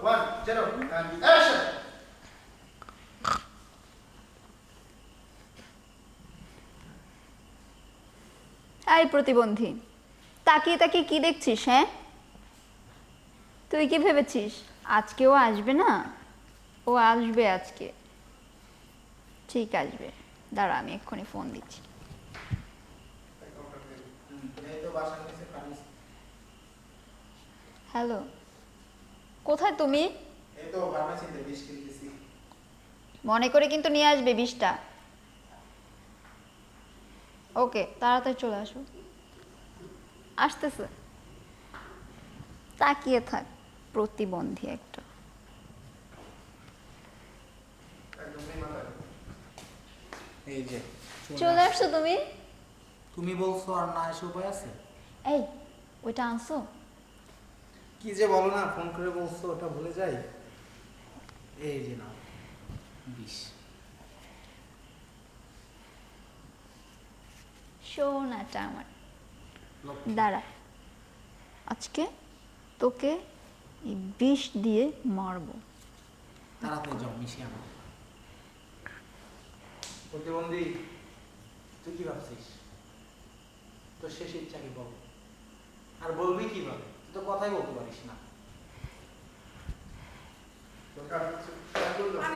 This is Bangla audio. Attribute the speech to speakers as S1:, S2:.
S1: 1 0 and action
S2: এই প্রতিবন্ধী, তাকিয়ে তাকিয়ে কি দেখছিস? হ্যাঁ, তুই কি ভেবেছিস আজকে ও আসবে না? ও আসবে আজকে, ঠিক আসবে। দাঁড়া, আমি এক্ষুনি ফোন দিচ্ছি। হ্যালো, কোথায় তুমি?
S1: এই তো ফার্মেসিতে বিষ কিনতেছি।
S2: মনে করে কিন্তু নিয়ে আসবে বিষটা। ওকে, তাড়াতাড়ি চলে আসো। আসতেছে, তাকিয়ে থাক, প্রতিবন্ধী একটা।
S1: একদমই মাথায়
S3: এই যে
S2: চলে আসছো তুমি?
S3: তুমি বলছো আর না এসে উপায় আছে?
S2: এই, ওইটা আনছো?
S3: কি যে বলো না, ফোন করে বলছো ওটা ভুলে যাই। এই যে না, বিষ।
S2: সোনাটা আমার।
S3: লক্ষ্মী।
S2: দাঁড়া, আজকে তোকে এই বিষ দিয়ে মারবো।
S3: তাড়াতাড়ি যাও, মিশিয়ে আনো। প্রতিবন্ধী, তুই কি ভাবছিস? তোর শেষ ইচ্ছা কি বল? আর বলবি কিভাবে? তুই তো কথাই বলতে পারিস না।
S1: দরকার